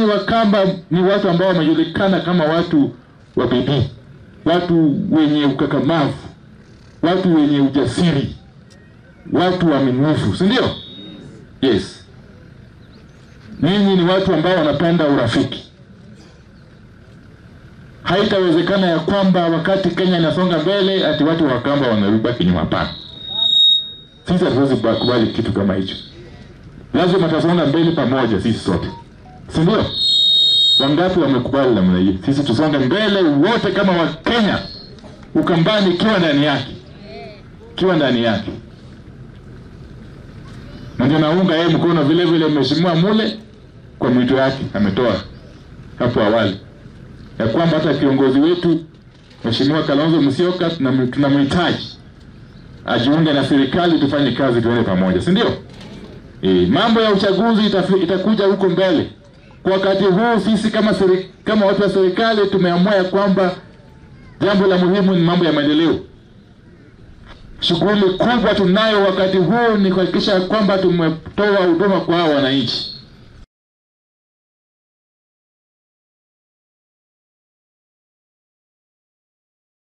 Wakamba ni watu ambao wamejulikana kama watu wa bidii, watu wenye ukakamavu, watu wenye ujasiri, watu waaminifu, si ndio? Yes. Ninyi ni watu ambao wanapenda urafiki. Haitawezekana ya kwamba wakati Kenya inasonga mbele ati watu wa Wakamba wanarudi nyuma. Hapana. Sisi hatuwezi kubali kitu kama hicho. Lazima tutasonga mbele pamoja sisi sote. Si ndio? Wangapi wamekubali namna hii? Sisi tusonge mbele wote kama wa Kenya. Ukambani kiwa ndani yake. Kiwa ndani yake. Na ndio naunga yeye mkono vile vile Mheshimiwa Mule kwa mwito yake ametoa hapo awali. Ya kwamba hata kiongozi wetu Mheshimiwa Kalonzo Musyoka tunamhitaji ajiunge na serikali, tufanye kazi tuende pamoja, si ndio? Mambo ya uchaguzi itakuja huko mbele. Kwa wakati huu sisi kama watu wa serikali tumeamua ya kwamba jambo la muhimu ni mambo ya maendeleo. Shughuli kubwa tunayo wakati huu ni kuhakikisha kwamba tumetoa huduma kwa wananchi.